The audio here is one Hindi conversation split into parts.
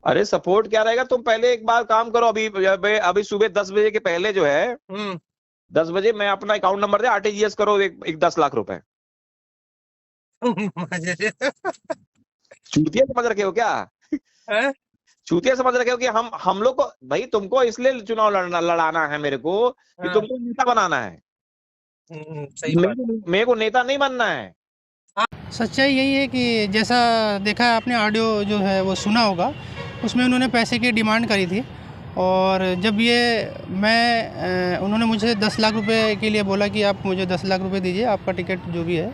अरे सपोर्ट क्या रहेगा, तुम पहले एक बार काम करो। अभी सुबह 10 बजे के पहले जो है 10 बजे मैं अपना अकाउंट नंबर दे, आरटीजीएस करो एक 10 लाख रुपए। चूतिया समझ रखे हो क्या? हैं? चूतिया समझ रखे हो कि हम लोग को भाई, तुमको इसलिए चुनाव लड़ाना है मेरे को कि हाँ। तुमको नेता बनाना है। सही बात। मेरे को नेता नहीं बनना है। सच्चाई यही है कि जैसा देखा है आपने, ऑडियो जो है वो सुना होगा, उसमें उन्होंने पैसे की डिमांड करी थी। और जब ये उन्होंने मुझे 10 लाख रुपए के लिए बोला कि आप मुझे 10 लाख रुपए दीजिए, आपका टिकट जो भी है।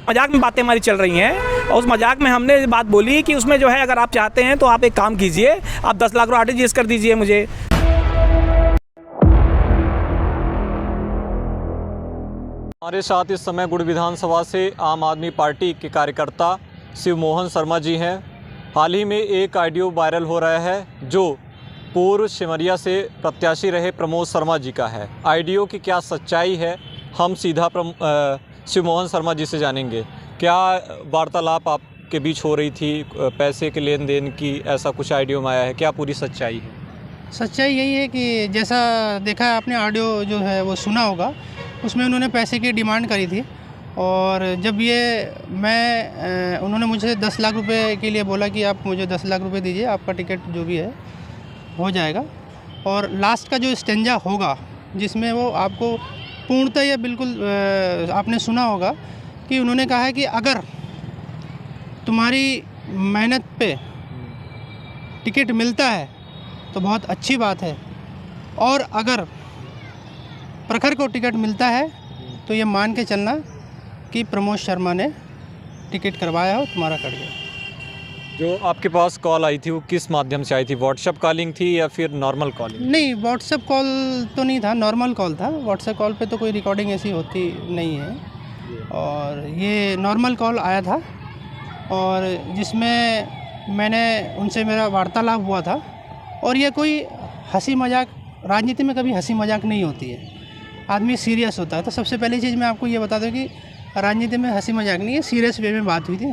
मजाक में बातें हमारी चल रही हैं और उस मजाक में हमने बात बोली कि उसमें जो है अगर आप चाहते हैं तो आप एक काम कीजिए, आप 10 लाख रुपये आरटीजीएस कर दीजिए मुझे। हमारे साथ इस समय गुड़ विधानसभा से आम आदमी पार्टी के कार्यकर्ता शिव मोहन शर्मा जी हैं। हाल ही में एक ऑडियो वायरल हो रहा है जो पूर्व सिमरिया से प्रत्याशी रहे प्रमोद शर्मा जी का है। ऑडियो की क्या सच्चाई है, हम सीधा शिव मोहन शर्मा जी से जानेंगे। क्या वार्तालाप आपके बीच हो रही थी, पैसे के लेन देन की, ऐसा कुछ ऑडियो में आया है, क्या पूरी सच्चाई है? सच्चाई यही है कि जैसा देखा है आपने, ऑडियो जो है वो सुना होगा, उसमें उन्होंने पैसे की डिमांड करी थी। और जब ये उन्होंने मुझे 10 लाख रुपए के लिए बोला कि आप मुझे 10 लाख रुपए दीजिए, आपका टिकट जो भी है हो जाएगा। और लास्ट का जो स्टेंजा होगा जिसमें वो आपको पूर्णतः ये बिल्कुल आपने सुना होगा कि उन्होंने कहा है कि अगर तुम्हारी मेहनत पे टिकट मिलता है तो बहुत अच्छी बात है, और अगर प्रखर को टिकट मिलता है तो ये मान के चलना कि प्रमोद शर्मा ने टिकट करवाया हो, तुम्हारा कट गया। जो आपके पास कॉल आई थी वो किस माध्यम से आई थी? व्हाट्सएप कॉलिंग थी या फिर नॉर्मल कॉलिंग? नहीं, व्हाट्सएप कॉल तो नहीं था, नॉर्मल कॉल था। व्हाट्सएप कॉल पे तो कोई रिकॉर्डिंग ऐसी होती नहीं है, और ये नॉर्मल कॉल आया था और जिसमें मैंने उनसे मेरा वार्तालाप हुआ था। और ये कोई हंसी मजाक, राजनीति में कभी हंसी मजाक नहीं होती है, आदमी सीरियस होता है। तो सबसे पहली चीज़ मैं आपको ये बता दूं कि राजनीति में हंसी मजाक नहीं है, सीरियस वे में बात हुई थी।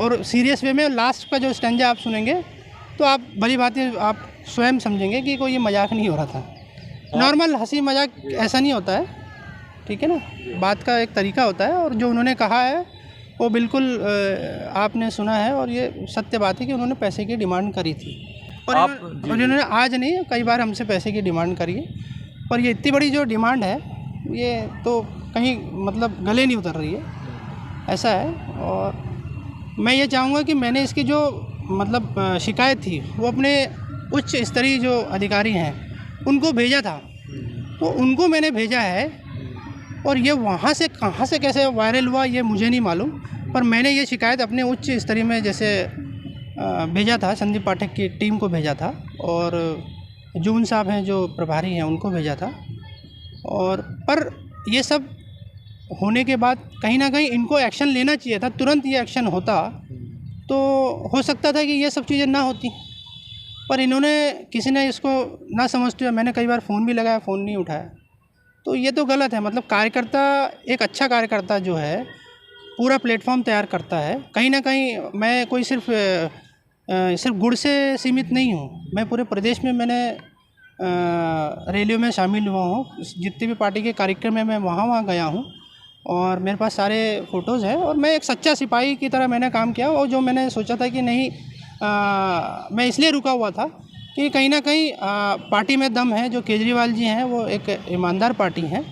और सीरियस वे में लास्ट का जो स्टेंजा आप सुनेंगे तो आप भली बातें आप स्वयं समझेंगे कि कोई ये मजाक नहीं हो रहा था। नॉर्मल हंसी मजाक ऐसा नहीं होता है, ठीक है ना, बात का एक तरीका होता है। और जो उन्होंने कहा है वो बिल्कुल आपने सुना है, और ये सत्य बात है कि उन्होंने पैसे की डिमांड करी थी। और इन्होंने आज नहीं, कई बार हमसे पैसे की डिमांड करी है। और ये इतनी बड़ी जो डिमांड है ये तो कहीं मतलब गले नहीं उतर रही है, ऐसा है। और मैं ये चाहूँगा कि मैंने इसकी जो मतलब शिकायत थी वो अपने उच्च स्तरीय जो अधिकारी हैं उनको भेजा था, तो उनको मैंने भेजा है। और ये वहाँ से कहाँ से कैसे वायरल हुआ ये मुझे नहीं मालूम, पर मैंने ये शिकायत अपने उच्च स्तरीय में जैसे भेजा था, संदीप पाठक की टीम को भेजा था, और जून साहब हैं जो प्रभारी हैं उनको भेजा था। और पर ये सब होने के बाद कहीं ना कहीं इनको एक्शन लेना चाहिए था, तुरंत ये एक्शन होता तो हो सकता था कि ये सब चीज़ें ना होती। पर इन्होंने, किसी ने इसको ना समझते हुए, मैंने कई बार फ़ोन भी लगाया, फ़ोन नहीं उठाया, तो ये तो गलत है। मतलब कार्यकर्ता, एक अच्छा कार्यकर्ता जो है पूरा प्लेटफॉर्म तैयार करता है। कहीं ना कहीं मैं कोई सिर्फ गुड़ से सीमित नहीं हूँ, मैं पूरे प्रदेश में मैंने रैलियों में शामिल हुआ हूँ, जितने भी पार्टी के कार्यक्रम में मैं वहाँ गया हूँ, और मेरे पास सारे फ़ोटोज़ हैं। और मैं एक सच्चा सिपाही की तरह मैंने काम किया, और जो मैंने सोचा था कि नहीं, मैं इसलिए रुका हुआ था कि कहीं ना कहीं पार्टी में दम है। जो केजरीवाल जी हैं वो एक ईमानदार पार्टी हैं,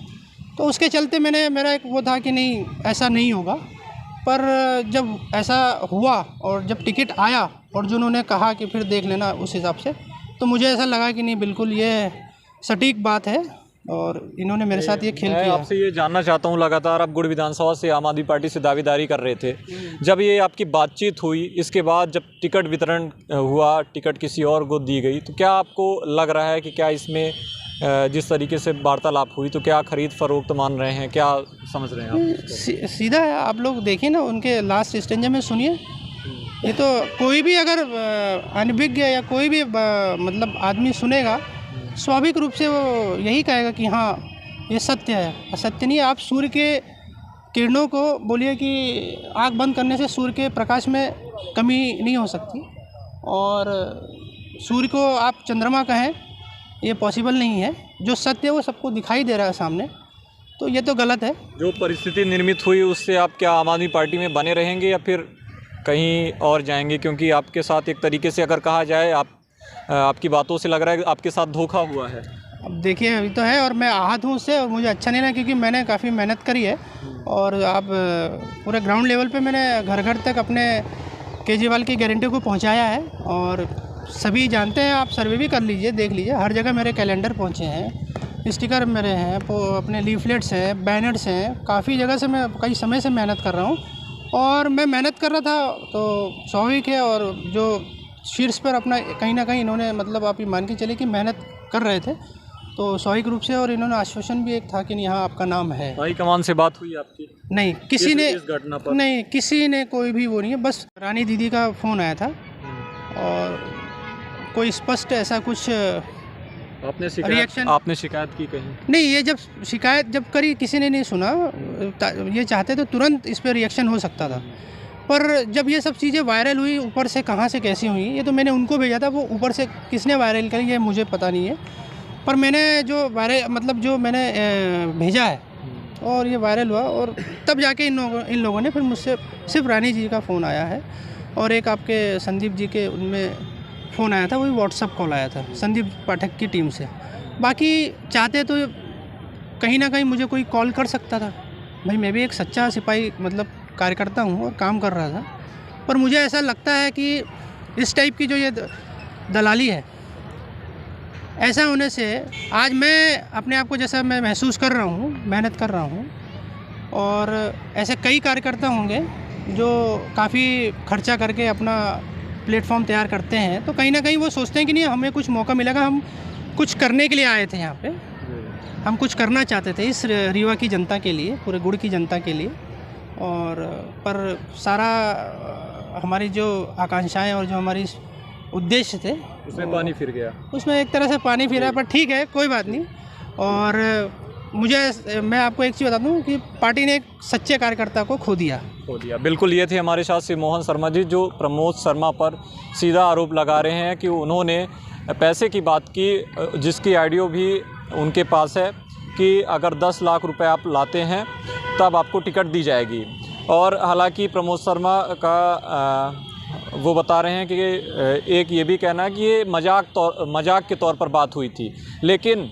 तो उसके चलते मेरा एक वो था कि नहीं, ऐसा नहीं होगा। पर जब ऐसा हुआ और जब टिकट आया और जो उन्होंने कहा कि फिर देख लेना उस हिसाब से, तो मुझे ऐसा लगा कि नहीं, बिल्कुल ये सटीक बात है और इन्होंने मेरे साथ ये खेल किया। आपसे ये जानना चाहता हूँ, लगातार आप गुड़ विधानसभा से आम आदमी पार्टी से दावेदारी कर रहे थे, जब ये आपकी बातचीत हुई, इसके बाद जब टिकट वितरण हुआ, टिकट किसी और को दी गई, तो क्या आपको लग रहा है कि क्या इसमें जिस तरीके से वार्तालाप हुई तो क्या खरीद फरोख्त मान रहे हैं, क्या समझ रहे हैं आप? सीधा है, आप लोग देखिए ना, उनके लास्ट स्टेंजा में सुनिए। ये तो कोई भी अगर अनभिज्ञ या कोई भी मतलब आदमी सुनेगा, स्वाभाविक रूप से वो यही कहेगा कि हाँ ये सत्य है। असत्य नहीं है। आप सूर्य के किरणों को बोलिए कि आँख बंद करने से सूर्य के प्रकाश में कमी नहीं हो सकती, और सूर्य को आप चंद्रमा कहें, ये पॉसिबल नहीं है। जो सत्य है वो सबको दिखाई दे रहा है सामने, तो ये तो गलत है। जो परिस्थिति निर्मित हुई उससे आप क्या आम आदमी पार्टी में बने रहेंगे या फिर कहीं और जाएंगे? क्योंकि आपके साथ एक तरीके से अगर कहा जाए, आपकी बातों से लग रहा है कि आपके साथ धोखा हुआ है। अब देखिए, अभी तो है और मैं आहत हूँ उससे, और मुझे अच्छा नहीं लगा क्योंकि मैंने काफ़ी मेहनत करी है और आप पूरे ग्राउंड लेवल पे मैंने घर घर तक अपने केजरीवाल की गारंटी को पहुँचाया है। और सभी जानते हैं, आप सर्वे भी कर लीजिए, देख लीजिए, हर जगह मेरे कैलेंडर पहुँचे हैं, स्टिकर मेरे हैं, अपने लीफलेट्स हैं, बैनर्स हैं, काफ़ी जगह से मैं कई समय से मेहनत कर रहा हूँ। और मैं मेहनत कर रहा था तो स्वाभाविक है, और जो शीर्ष पर अपना कहीं ना कहीं इन्होंने, मतलब आप ये मान के चले कि मेहनत कर रहे थे तो स्वाभाविक रूप से, और इन्होंने आश्वासन भी एक था कि यहाँ आपका नाम है। हाईकमान से बात हुई आपकी? नहीं, किसी ने इस घटना पर नहीं, किसी ने कोई भी वो नहीं है, बस रानी दीदी का फ़ोन आया था और कोई स्पष्ट ऐसा कुछ आपने शिकायत की कहीं? नहीं, ये जब शिकायत जब करी किसी ने नहीं सुना, ये चाहते तो तुरंत इस पर रिएक्शन हो सकता था, पर जब ये सब चीज़ें वायरल हुई, ऊपर से कहाँ से कैसी हुई, ये तो मैंने उनको भेजा था, वो ऊपर से किसने वायरल करी ये मुझे पता नहीं है, पर मैंने जो वायरल मतलब जो मैंने भेजा है और ये वायरल हुआ, और तब जाके इन लोगों ने फिर मुझसे सिर्फ रानी जी का फ़ोन आया है और एक आपके संदीप जी के उनमें फ़ोन आया था, वही व्हाट्सअप कॉल आया था संदीप पाठक की टीम से। बाकी चाहते तो कहीं ना कहीं मुझे कोई कॉल कर सकता था, भाई मैं भी एक सच्चा सिपाही मतलब कार्यकर्ता हूँ और काम कर रहा था, पर मुझे ऐसा लगता है कि इस टाइप की जो ये दलाली है, ऐसा होने से आज मैं अपने आप को जैसा मैं महसूस कर रहा हूँ, मेहनत कर रहा हूँ, और ऐसे कई कार्यकर्ता होंगे जो काफ़ी खर्चा करके अपना प्लेटफॉर्म तैयार करते हैं, तो कहीं ना कहीं वो सोचते हैं कि नहीं हमें कुछ मौका मिलेगा, हम कुछ करने के लिए आए थे यहाँ पे, हम कुछ करना चाहते थे इस रीवा की जनता के लिए, पूरे गुड़ की जनता के लिए, और पर सारा हमारी जो आकांक्षाएं और जो हमारी उद्देश्य थे उसमें पानी फिर गया, उसमें एक तरह से पानी फिरा, पर ठीक है, कोई बात नहीं। और मैं आपको एक चीज़ बता दूं कि पार्टी ने एक सच्चे कार्यकर्ता को खो दिया। बिल्कुल, ये थे हमारे साथ शिव मोहन शर्मा जी, जो प्रमोद शर्मा पर सीधा आरोप लगा रहे हैं कि उन्होंने पैसे की बात की, जिसकी ऑडियो भी उनके पास है कि अगर 10 लाख रुपए आप लाते हैं तब आपको टिकट दी जाएगी। और हालांकि प्रमोद शर्मा का वो बता रहे हैं कि एक ये भी कहना है कि ये मजाक के तौर पर बात हुई थी, लेकिन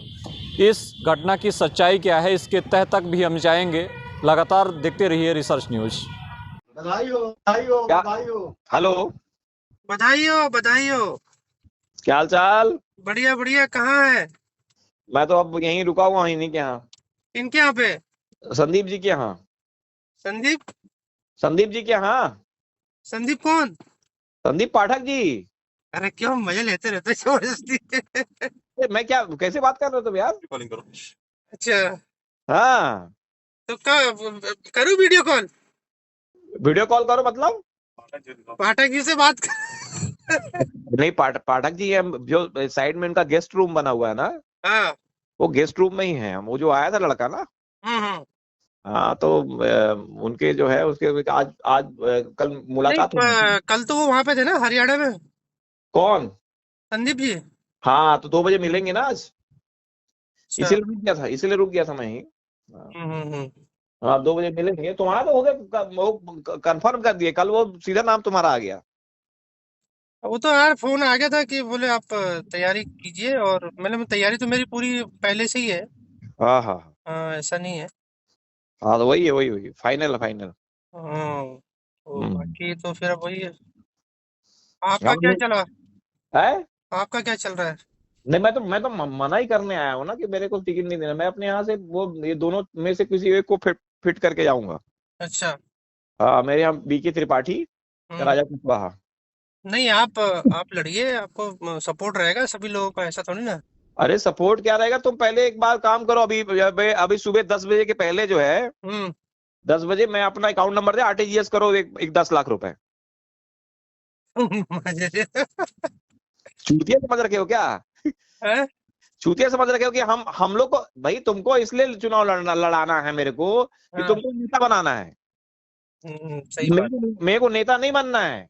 इस घटना की सच्चाई क्या है इसके तह तक भी हम जाएंगे। लगातार देखते रहिए रिसर्च न्यूज़। बधाई हो, बधाई हो, बधाई हो। हेलो, बधाई हो, बधाई हो। क्या हाल चाल? बढ़िया बढ़िया। कहाँ है? मैं तो अब यहीं रुका हुआ हूँ, इन्हीं के यहाँ। इनके यहाँ पे? संदीप जी के यहाँ। संदीप जी के यहाँ। संदीप कौन? संदीप पाठक जी। अरे क्यों मजे लेते रहते जबरदस्ती। मैं क्या, कैसे बात कर रहे हो तुम यार? कॉलिंग करो। अच्छा, हाँ, तो करूँ वीडियो कॉल? वीडियो कॉल करो मतलब? पाठक जी से बात कर। नहीं, पाठक जी हम जो साइड में उनका गेस्ट रूम बना हुआ है ना, हाँ, वो गेस्ट रूम में ही है। वो जो आया था लड़का ना, हाँ, तो उनके जो है उसके आज कल मुलाकात हुई। कल तो वो वहाँ पे थे ना, हरियाणा में। कौन? संदीप जी। हाँ, तो 2 बजे मिलेंगे ना आज। अच्छा। इसीलिए रुक गया था मैं ही। हाँ, 2 बजे मिलेंगे। तुम्हारा तो हो गया, वो कंफर्म कर दिए कल, वो सीधा नाम तुम्हारा आ गया। वो तो यार फोन आ गया था कि बोले आप तैयारी कीजिए, और मैंने तैयारी तो मेरी पूरी पहले से ही है। हाँ हाँ हाँ, ऐसा नहीं है। हाँ, तो वही है, वही फाइनल। हाँ, तो बाकी तो फिर अब वही है। आपका क्या चला? है? आपका क्या चल रहा है? नहीं, मैं तो मना ही करने आया हूँ ना कि मेरे को टिकट नहीं देना। मैं अपने यहाँ से वो ये दोनों में से किसी एक को फिट करके जाऊंगा। अच्छा। हाँ, मेरे यहाँ बीके त्रिपाठी, राजा कुशवाहा। नहीं, आप लड़िए, आपको सपोर्ट रहेगा सभी लोगों का, ऐसा थोड़ी ना। अरे सपोर्ट क्या रहेगा? तुम पहले एक बार काम करो, अभी सुबह 10 बजे के पहले जो है 10 बजे मैं अपना अकाउंट नंबर दे, आरटीजीएस करो एक 10 लाख रुपए। चूतिया समझ रखे हो क्या? चूतिया समझ रखे हो कि हम लोग को, भाई तुमको इसलिए चुनाव लड़ाना है मेरे को कि तुमको नेता बनाना है। सही बात। मेरे को नेता नहीं बनना है।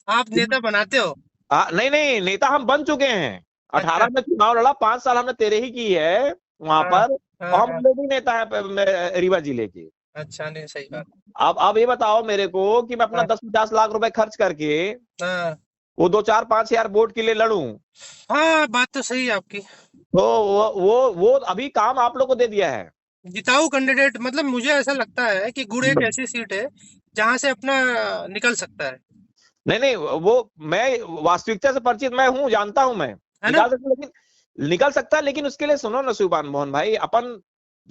आप नेता बनाते हो? नहीं नहीं, नेता हम बन चुके हैं। 18 में चुनाव लड़ा, 5 साल हमने तेरे ही की है वहां पर, और हम लोग भी नेता है रीवा जिले के। अच्छा, नहीं सही बात। अब ये बताओ मेरे को कि मैं अपना 10-50 लाख रुपए खर्च करके वो 2-4-5 हजार वोट के लिए लड़ूं, हाँ बात तो सही है आपकी। तो वो अभी काम आप लोग को दे दिया है। जिताऊ कैंडिडेट, मतलब मुझे ऐसा लगता है कि गुड़ एक ऐसी सीट है जहां से अपना निकल सकता है। नहीं नहीं, वो मैं वास्तविकता से परिचित मैं हूँ, जानता हूं मैं, है ना? निकल सकता है, लेकिन उसके लिए सुनो ना शिवपाल मोहन भाई, अपन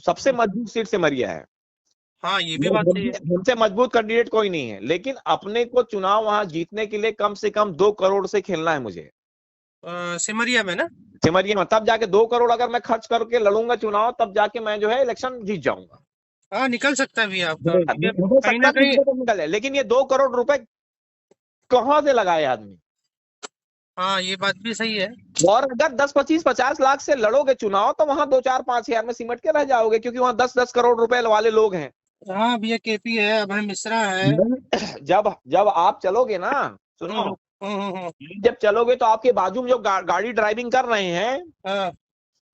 सबसे मजबूत सीट से मरिया है। हाँ ये भी बात सही है। हमसे मजबूत कैंडिडेट कोई नहीं है, लेकिन अपने को चुनाव वहां जीतने के लिए कम से कम 2 करोड़ से खेलना है मुझे। सिमरिया में ना? सिमरिया में तब जाके 2 करोड़ अगर मैं खर्च करके लड़ूंगा चुनाव, तब जाके मैं जो है इलेक्शन जीत जाऊंगा। हाँ निकल सकता है भी आपका, कहीं ना कहीं निकल है, लेकिन ये 2 करोड़ रुपए कहाँ से लगाए आदमी? हाँ ये बात भी सही है। और अगर 10-25-50 लाख से लड़ोगे चुनाव, तो वहां 2-4-5 हजार में सिमट के रह जाओगे, क्योंकि वहां 10-10 करोड़ रुपए वाले लोग हैं। हाँ भैया, केपी है, अभय मिश्रा है। जब आप चलोगे ना, सुनो, जब चलोगे तो आपके बाजू में जो गाड़ी ड्राइविंग कर रहे हैं,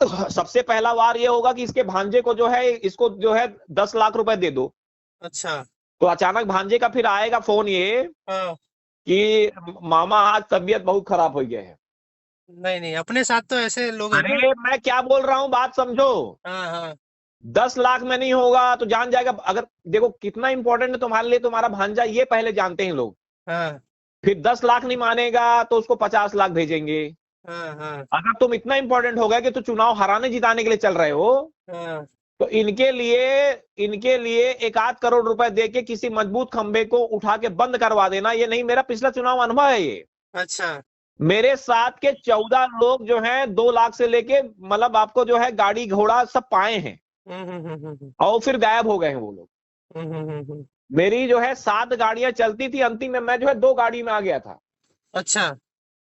तो सबसे पहला वार ये होगा कि इसके भांजे को जो है, इसको जो है 10 लाख रुपए दे दो। अच्छा। तो अचानक भांजे का फिर आएगा फोन ये कि मामा आज तबीयत बहुत खराब हो गया है। नहीं नहीं, अपने साथ तो ऐसे लोग हैं। अरे मैं क्या बोल रहा हूँ, बात समझो। 10 लाख में नहीं होगा तो जान जाएगा। अगर देखो कितना इंपॉर्टेंट है तुम्हारे लिए तुम्हारा भांजा, ये पहले जानते हैं लोग। फिर 10 लाख नहीं मानेगा तो उसको 50 लाख भेजेंगे। अगर तुम इतना इंपॉर्टेंट हो गया कि तो चुनाव हराने जिताने के लिए चल रहे हो, तो इनके लिए 1-8 करोड़ रुपए देके किसी मजबूत खंबे को उठा के बंद करवा देना। ये नहीं, मेरा पिछला चुनाव अनुभव है ये। अच्छा। मेरे साथ के 14 लोग जो हैं 2 लाख से लेके, मतलब आपको जो है गाड़ी घोड़ा सब पाए हैं, और फिर गायब हो गए हैं वो लोग। मेरी जो है 7 गाड़ियां चलती थी, अंतिम में मैं जो है 2 गाड़ी में आ गया था। अच्छा।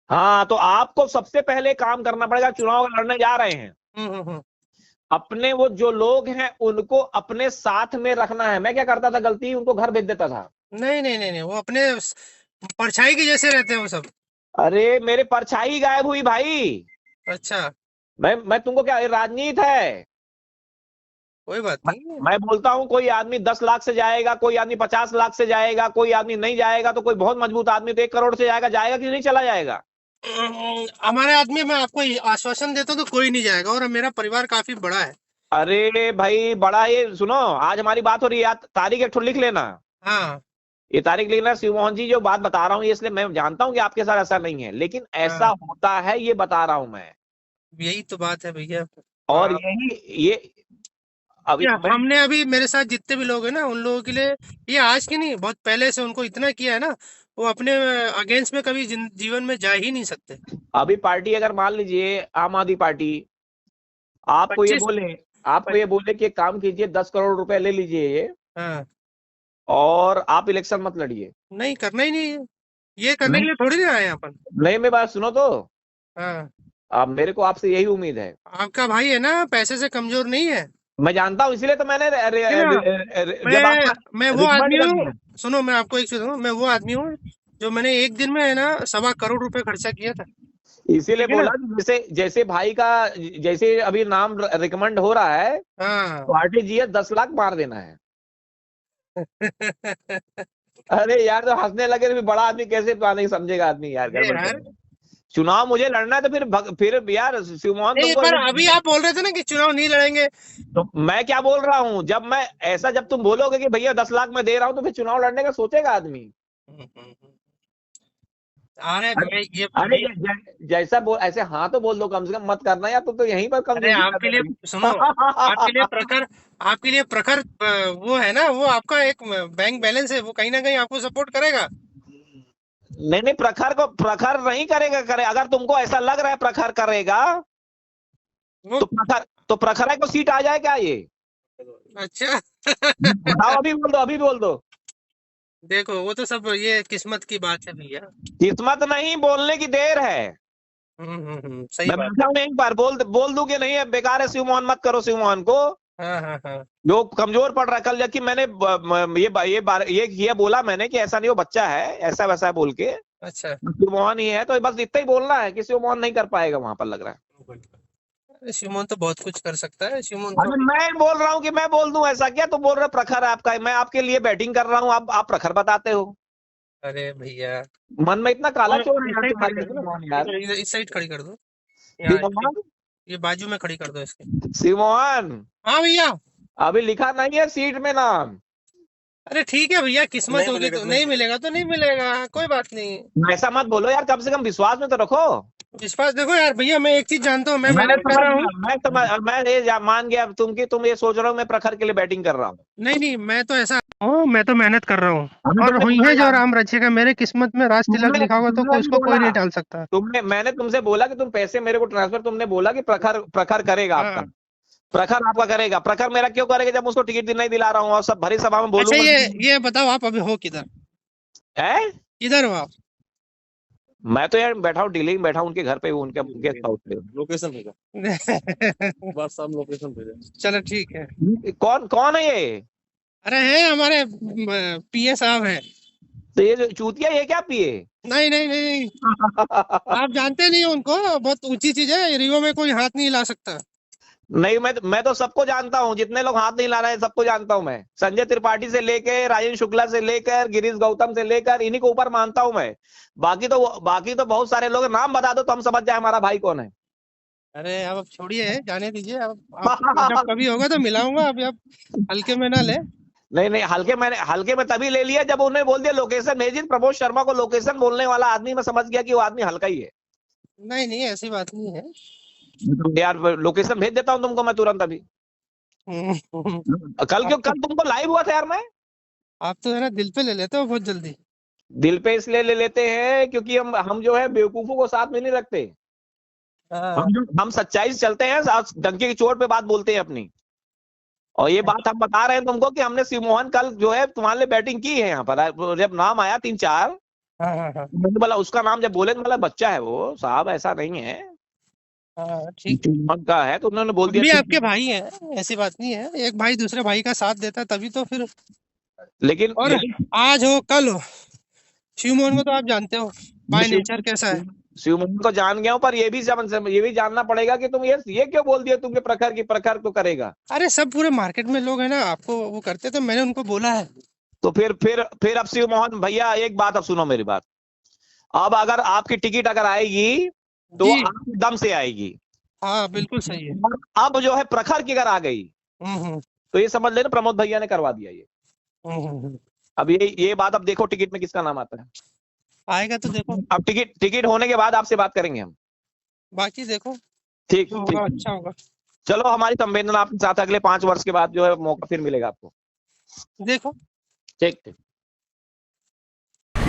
हाँ, तो आपको सबसे पहले काम करना पड़ेगा, चुनाव लड़ने जा रहे हैं, अपने वो जो लोग हैं उनको अपने साथ में रखना है। मैं क्या करता था गलती, उनको घर भेज देता था। नहीं नहीं नहीं नहीं, वो अपने परछाई के जैसे रहते हैं वो सब। अरे मेरे परछाई गायब हुई भाई। अच्छा। मैं तुमको क्या, राजनीति है, कोई बात नहीं। मैं बोलता हूँ कोई आदमी 10 लाख से जाएगा, कोई आदमी 50 लाख से जाएगा, कोई आदमी नहीं जाएगा, तो कोई बहुत मजबूत आदमी तो 1 करोड़ से जाएगा कि नहीं चला जाएगा? हमारे आदमी, मैं आपको आश्वासन देता हूँ तो कोई नहीं जाएगा, और मेरा परिवार काफी बड़ा है। अरे भाई बड़ा, ये सुनो, आज हमारी बात हो रही है, तारीख एक ठो लिख लेना। हाँ ये तारीख लिखना। शिव मोहन जी जो बात बता रहा हूँ, इसलिए मैं जानता हूँ कि आपके साथ ऐसा नहीं है, लेकिन ऐसा होता है, ये बता रहा हूँ मैं। यही तो बात है भैया। और ये अभी हमने अभी मेरे साथ जितने भी लोग हैं ना, उन लोगों के लिए ये आज की नहीं, बहुत पहले से उनको इतना किया है ना, वो अपने अगेंस्ट में कभी जीवन में जा ही नहीं सकते। अभी पार्टी अगर मान लीजिए आम आदमी पार्टी आपको ये बोले कि एक काम कीजिए, 10 करोड़ रुपए ले लीजिए ये, और आप इलेक्शन मत लड़िए। नहीं, करना ही नहीं है, ये करने के लिए थोड़ी ना आए अपन। नहीं, मेरी बात सुनो तो। अब मेरे को आपसे यही उम्मीद है। आपका भाई है ना, पैसे से कमजोर नहीं है। मैं जानता हूँ, इसलिए तो मैंने मैं वो आदमी हूँ, सुनो मैं आपको एक चीज बताऊं, मैं वो आदमी हूँ जो मैंने एक दिन में है ना 1.25 करोड़ रुपए खर्चा किया था। इसीलिए बोला जैसे भाई का, जैसे अभी नाम रिकमेंड हो रहा है, पार्टी जी 10 लाख मार देना है। अरे यार, तो हंसने लगे तो बड़ा आदमी कैसे नहीं समझेगा आदमी यार। चुनाव मुझे लड़ना है तो फिर यार शिवमोहन, पर अभी आप बोल रहे थे ना कि चुनाव नहीं लड़ेंगे, तो मैं क्या बोल रहा हूँ, जब तुम बोलोगे कि भैया 10 लाख में दे रहा हूँ, तो फिर चुनाव लड़ने का सोचेगा आदमी। अरे जैसा बोल ऐसे हाँ तो बोल दो, कम से कम मत करना यार, तो यहीं पर कम। अरे आपके लिए सुनो, आपके लिए प्रखर वो है ना, वो आपका एक बैंक बैलेंस है, वो कहीं ना कहीं आपको सपोर्ट करेगा। नहीं, प्रखर नहीं करेगा। अगर तुमको ऐसा लग रहा है प्रखर करेगा, तो प्रखर को सीट आ जाए क्या ये? अच्छा। बताओ, अभी बोल दो। देखो वो तो सब ये किस्मत की बात है भैया। किस्मत नहीं, बोलने की देर है। सही बात। मैं नहीं पर बोल दूं कि नहीं है, बेकार है, शिव मोहन मत करो शिव मोहन को। जो कमजोर पड़ रहा है। कल जबकि मैंने ये बोला मैंने कि ऐसा नहीं, वो बच्चा है, ऐसा वैसा बोल के अच्छा, शिव मोहन ही है, तो बस इतना ही बोलना है कि शिव मोहन नहीं कर पाएगा वहां पर, लग रहा है। शिवमोहन तो बहुत कुछ कर सकता है। शिवमोहन अरे तो मैं बोल रहा हूँ कि मैं बोल दूं ऐसा क्या? तो बोल रहे प्रखर है आपका, मैं आपके लिए बैटिंग कर रहा हूँ, आप प्रखर बताते हो। अरे भैया, मन में इतना काला चोर है इस यार साइड खड़ी तुम्हारे, कर दो शिव मोहन ना, यार। इस साइड खड़ी कर दो, शिव यहाँ मोहन, ये बाजू में खड़ी कर दो इसके। शिव मोहन, हाँ भैया, अभी लिखा नहीं है सीट में नाम। अरे ठीक है भैया, किस्मत होगी तो नहीं मिलेगा, तो नहीं मिलेगा, कोई बात नहीं। ऐसा मत बोलो यार, कम से कम विश्वास में तो रखो। विश्वास देखो यार भैया, मैं एक चीज जानता हूँ, मैं मैं मेहनत कर रहा हूँ। मैं ये मान गया तुम ये सोच रहे हो मैं प्रखर के लिए बैटिंग कर रहा हूँ। नहीं, मैं तो ऐसा हूँ, मैं तो मेहनत कर रहा हूँ, अभी और तुमने हुई बोला है जो यार, राम रचेगा। मेरे किस्मत में राज तिलक तुमने लिखा होगा तो तुमने उसको कोई बोला, नहीं टाल सकता। मैंने तुमसे बोला कि तुम पैसे मेरे को ट्रांसफर, तुमने बोला कि प्रखर करेगा आपका। हाँ। प्रखर आपका करेगा, प्रखर मेरा क्यों करेगा जब उसको टिकट नहीं दिला रहा हूँ और सब भरी सभा में अच्छा, बोलूंगा। ये बताओ, आप अभी हो किधर? है, किधर हो आप? मैं तो यार बैठा हूँ, दिल्ली में बैठा हूँ, उनके घर पे, उनके गेस्ट हाउस पे। लोकेशन भेजा, व्हाट्सएप लोकेशन भेजा। चलो ठीक है। कौन कौन है ये? अरे है हमारे पीए साहब है। तो ये जो चूतिया, ये क्या पिए? नहीं नहीं नहीं, आप जानते नहीं हो उनको, बहुत ऊंची चीज है, रियो में कोई हाथ नहीं ला सकता। नहीं, मैं तो सबको जानता हूँ, जितने लोग हाथ नहीं ला रहे हैं सबको जानता हूँ मैं। संजय त्रिपाठी से लेकर, राजेंद्र शुक्ला से लेकर, गिरीश गौतम से लेकर, इन्हीं को ऊपर मानता हूँ मैं। बाकी तो बहुत सारे लोग, नाम बता दो तो हम समझ जाए हमारा भाई कौन है। अरे अब छोड़िए, जाने दीजिए। अब जब कभी होगा तो मिलाऊंगा, अभी आप हल्के में ना ले। नहीं, हल्के में तभी ले लिया जब उन्होंने बोल दिया लोकेशन भेजी। प्रमोद शर्मा को लोकेशन बोलने वाला आदमी, मैं समझ गया कि वो आदमी हल्का ही है। नहीं, ऐसी बात नहीं है। यार लोकेशन भेज देता हूँ तुमको मैं तुरंत अभी। कल तुमको लाइव हुआ था यार मैं। आप तो है ना दिल पे ले लेते हो बहुत जल्दी। दिल पे इसलिए ले लेते हैं क्योंकि हम जो है बेवकूफों को साथ में नहीं रखते। हम सच्चाई से चलते हैं, डंके की चोट पे बात बोलते हैं अपनी। और ये बात हम बता रहे हैं तुमको कि हमने शिव मोहन कल जो है तुम्हारे लिए बैटिंग की है यहाँ पर। जब नाम आया 3-4, मैंने बोला उसका नाम जब बोले तो बोला बच्चा है वो साहब, ऐसा नहीं है। ठीक का है तो उन्होंने बोल दिया भी आपके भाई है, ऐसी बात नहीं है। एक भाई दूसरे भाई का साथ देता है तभी तो फिर। लेकिन और आज हो कल हो, शिव मोहन को तो आप जानते हो बाय नेचर कैसा है। शिव मोहन को जान गया हूँ, पर ये भी जानना पड़ेगा कि तुम ये क्यों बोल दिया तुमने प्रखर तो करेगा। अरे सब पूरे मार्केट में लोग है ना आपको वो करते, तो मैंने उनको बोला है। तो फिर अब शिव मोहन भैया एक बात अब सुनो मेरी बात। अब अगर आपकी टिकट अगर आएगी तो आपके दम से आएगी। हाँ बिल्कुल सही है। अब जो है प्रखर की अगर आ गई तो ये समझ लेना प्रमोद भैया ने करवा दिया ये। अब ये बात अब देखो टिकट में किसका नाम आता है, आएगा तो देखो। अब टिकट होने के बाद आपसे बात करेंगे हम, बाकी देखो ठीक होगा, अच्छा होगा। चलो, हमारी संवेदना आपके साथ, अगले 5 वर्ष के बाद जो है मौका फिर मिलेगा आपको। देखो ठीक।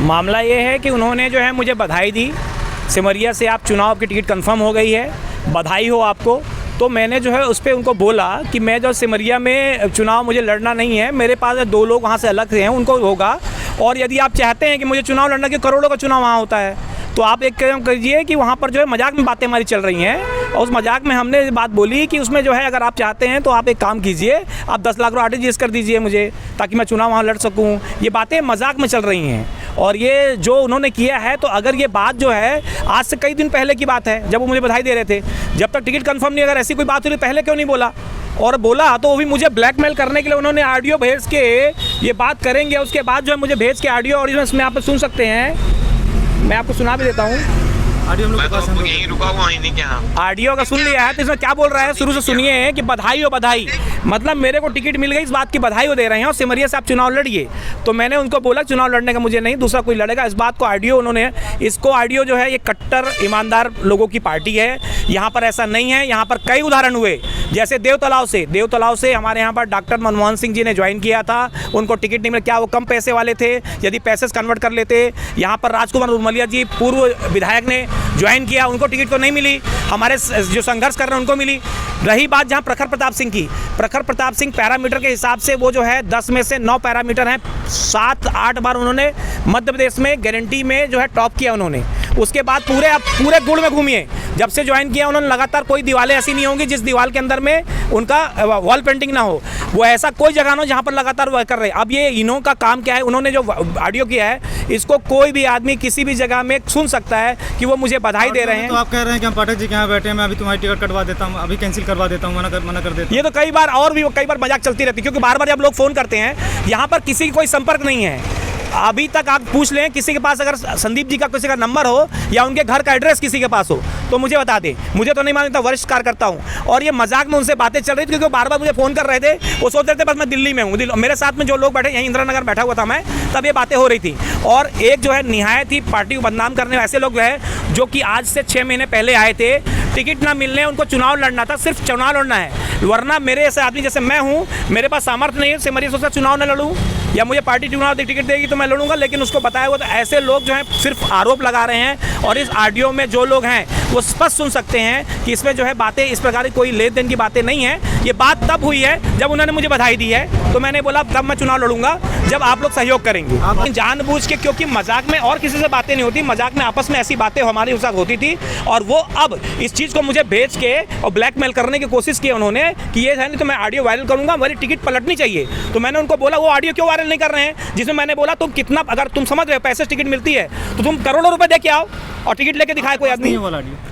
मामला ये है कि उन्होंने जो है मुझे बधाई दी, सिमरिया से आप चुनाव की टिकट कंफर्म हो गई है, बधाई हो आपको। तो मैंने जो है उस पर उनको बोला कि मैं जो सिमरिया में चुनाव मुझे लड़ना नहीं है, मेरे पास 2 लोग वहाँ से अलग से हैं, उनको होगा। और यदि आप चाहते हैं कि मुझे चुनाव लड़ना, कि करोड़ों का चुनाव वहाँ होता है, तो आप एक काम कीजिए कि वहाँ पर जो है मजाक में बातें हमारी चल रही हैं, और उस मजाक में हमने बात बोली कि उसमें जो है अगर आप चाहते हैं तो आप एक काम कीजिए, आप 10 लाख रुपये RTGS कर दीजिए मुझे, ताकि मैं चुनाव वहाँ लड़ सकूँ। ये बातें मजाक में चल रही हैं। और ये जो उन्होंने किया है, तो अगर ये बात जो है आज से कई दिन पहले की बात है, जब वो मुझे बधाई दे रहे थे, जब तक टिकट कंफर्म नहीं, अगर ऐसी कोई बात हुई पहले क्यों नहीं बोला? और बोला तो वो भी मुझे ब्लैकमेल करने के लिए उन्होंने ऑडियो भेज के ये बात करेंगे, उसके बाद जो है मुझे भेज के ऑडियो, और इसमें आप सुन सकते हैं, मैं आपको सुना भी देता हूँ। ऑडियो यहीं रुका हुआ नहीं क्या? ऑडियो का सुन लिया है, तो इसमें क्या बोल रहा है शुरू से सुनिए कि बधाई हो बधाई, मतलब मेरे को टिकट मिल गई, इस बात की बधाई वो दे रहे हैं, और सिमरिया से आप चुनाव लड़िए। तो मैंने उनको बोला चुनाव लड़ने का मुझे नहीं, दूसरा कोई लड़ेगा। इस बात को ऑडियो उन्होंने, इसको ऑडियो जो है ये कट्टर ईमानदार लोगों की पार्टी है, यहाँ पर ऐसा नहीं है। यहाँ पर कई उदाहरण हुए, जैसे देवतलाव से हमारे यहाँ पर डॉक्टर मनमोहन सिंह जी ने ज्वाइन किया था, उनको टिकट नहीं मिला। क्या वो कम पैसे वाले थे? यदि पैसे से कन्वर्ट कर लेते। यहाँ पर राजकुमार उर्मलिया जी पूर्व विधायक ने ज्वाइन किया, उनको टिकट तो नहीं मिली, हमारे जो संघर्ष कर रहे हैं उनको मिली। रही बात जहाँ प्रखर प्रताप सिंह की, प्रखर प्रताप सिंह पैरामीटर के हिसाब से वो जो है 10 में से 9 पैरामीटर हैं, 7-8 बार उन्होंने मध्य प्रदेश में गारंटी में जो है टॉप किया उन्होंने। उसके बाद पूरे गुड़ में घूमिए, जब से ज्वाइन किया उन्होंने लगातार कोई दीवारें ऐसी नहीं होंगी जिस दीवार के अंदर में उनका वॉल पेंटिंग ना हो। वो ऐसा कोई जगह ना जहाँ पर लगातार वह कर रहे हैं। अब ये इन्हों का काम क्या है, उन्होंने जो ऑडियो किया है इसको कोई भी आदमी किसी भी जगह में सुन सकता है कि वो मुझे बधाई दे रहे हैं। तो आप कह रहे हैं कि हम पाठक जी के यहाँ बैठे हैं, मैं अभी तुम्हारी टिकट कटवा देता हूँ, अभी कैंसिल करवा देता हूँ, मना कर देता हूँ। ये तो कई बार और भी कई बार मजाक चलती रहती है, क्योंकि बार बार जब लोग फ़ोन करते हैं यहाँ पर किसी की कोई संपर्क नहीं है। अभी तक आप पूछ लें किसी के पास अगर संदीप जी का किसी का नंबर हो या उनके घर का एड्रेस किसी के पास हो तो मुझे बता दे। मुझे तो नहीं मालूम था, वरिष्ठ कार्यकर्ता हूँ। और ये मजाक में उनसे बातें चल रही थी क्योंकि वो बार बार मुझे फ़ोन कर रहे थे। वो सोच रहे थे बस मैं दिल्ली में हूँ। मेरे साथ में जो लोग बैठे, यहीं इंदिरा नगर बैठा हुआ था मैं, तब ये बातें हो रही थी। और एक जो है निहायत ही पार्टी को बदनाम करने ऐसे लोग हैं जो कि आज से 6 महीने पहले आए थे, टिकट ना मिलने उनको चुनाव लड़ना था, सिर्फ चुनाव लड़ना है। वरना मेरे ऐसे आदमी जैसे मैं हूँ, मेरे पास सामर्थ्य नहीं है सिमरिया सोचता चुनाव न लड़ूँ, या मुझे पार्टी चुनाव टिकट देगी तो मैं लड़ूंगा, लेकिन उसको बताया हुआ। तो ऐसे लोग जो हैं सिर्फ आरोप लगा रहे हैं। और इस ऑडियो में जो लोग हैं वो स्पष्ट सुन सकते हैं कि इसमें जो है बातें इस प्रकार की कोई लेन देन की बातें नहीं है। ये बात तब हुई है जब उन्होंने मुझे बधाई दी है, तो मैंने बोला तब मैं चुनाव लड़ूंगा जब आप लोग सहयोग करेंगे। जानबूझ के, क्योंकि मजाक में और किसी से बातें नहीं होती, मजाक में आपस में ऐसी बातें हमारे साथ होती थी। और वो अब इस चीज़ को मुझे भेज के और ब्लैकमेल करने की कोशिश की उन्होंने कि ये है नहीं तो मैं ऑडियो वायरल करूंगा, मेरी टिकट पलटनी चाहिए। तो मैंने उनको बोला वो ऑडियो क्यों वायरल नहीं कर रहे हैं, जिसमें मैंने बोला तुम कितना, अगर तुम समझ रहे हो पैसे टिकट मिलती है तो तुम करोड़ों रुपए दे के आओ और टिकट लेके दिखाए कोई आदमी।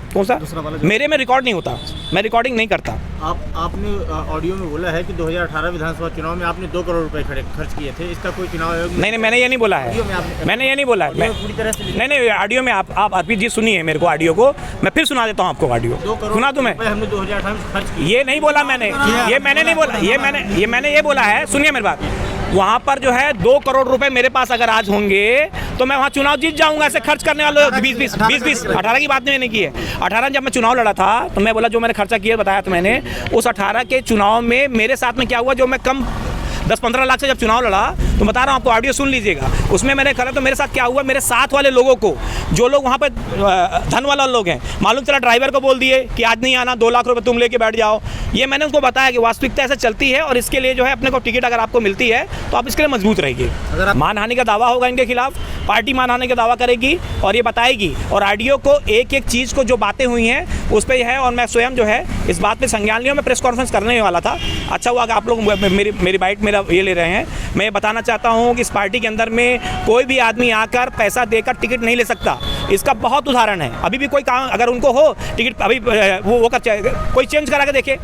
कौन सा? मेरे में रिकॉर्ड नहीं होता, मैं रिकॉर्डिंग नहीं करता। आपने ऑडियो में बोला है कि 2018 विधानसभा चुनाव में आपने 2 करोड़ रुपए खर्च किए थे, इसका कोई चुनाव आयोग नहीं, मैंने ये नहीं बोला है, मैंने ये नहीं बोला है। पूरी तरह से नहीं, ऑडियो में आप अभी जी सुनिए मेरे को ऑडियो को, मैं फिर सुना देता हूँ आपको ऑडियो। सुना दूं मैं? हमने 2018 में खर्च किए। ये नहीं बोला मैंने, ये मैंने नहीं बोला, मैंने ये बोला है, सुनिए मेरी बात। वहाँ पर जो है 2 करोड़ रुपए मेरे पास अगर आज होंगे तो मैं वहाँ चुनाव जीत जाऊंगा। ऐसे खर्च करने वाले 20 18 की बात मैंने की है। 18 जब मैं चुनाव लड़ा था तो मैं बोला जो मैंने खर्चा किया बताया था मैंने। उस 18 के चुनाव में मेरे साथ में क्या हुआ, जो मैं कम 10-15 लाख से जब चुनाव लड़ा, तो बता रहा हूँ आपको, ऑडियो सुन लीजिएगा। उसमें मैंने कहा तो मेरे साथ क्या हुआ, मेरे साथ वाले लोगों को, जो लोग वहाँ पे धन वाला लोग हैं, मालूम चला ड्राइवर को बोल दिए कि आज नहीं आना, 2 लाख रुपए तुम लेके बैठ जाओ। ये मैंने उनको बताया कि वास्तविकता ऐसे चलती है और इसके लिए जो है अपने को टिकट अगर आपको मिलती है तो आप इसके लिए मजबूत रहेंगे। मानहानि का दावा होगा इनके खिलाफ, पार्टी मानहानि का दावा करेगी और ये बताएगी। और ऑडियो को एक एक चीज़ को जो बातें हुई हैं उस पर है, और मैं स्वयं जो है इस बात पे संज्ञान लिया। मैं प्रेस कॉन्फ्रेंस करने वाला था, अच्छा हुआ कि आप लोग मेरी बाइट मेरा ये ले रहे हैं। मैं ये बताना चाहता हूँ कि इस पार्टी के अंदर में कोई भी आदमी आकर पैसा देकर टिकट नहीं ले सकता। इसका बहुत उदाहरण है। अभी भी कोई काम अगर उनको हो टिकट, अभी वो कोई चेंज करा के देखे।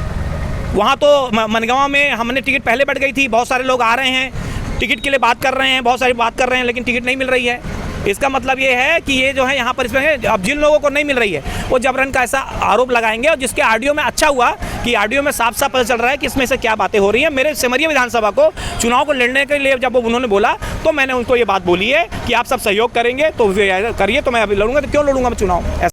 वहाँ तो मनगांव में हमने टिकट पहले बढ़ गई थी, बहुत सारे लोग आ रहे हैं टिकट के लिए बात कर रहे हैं, बहुत सारी बात कर रहे हैं, लेकिन टिकट नहीं मिल रही है। इसका मतलब ये है कि ये जो है यहाँ पर इसमें अब जिन लोगों को नहीं मिल रही है वो जबरन का ऐसा आरोप लगाएंगे। और जिसके ऑडियो में अच्छा हुआ कि ऑडियो में साफ साफ पता चल रहा है कि इसमें से क्या बातें हो रही हैं। मेरे सिमरिया विधानसभा को चुनाव को लड़ने के लिए जब उन्होंने बोला तो मैंने उनको ये बात बोली है कि आप सब सहयोग करेंगे तो करिए, तो मैं अभी लड़ूंगा, तो क्यों लड़ूंगा मैं चुनाव।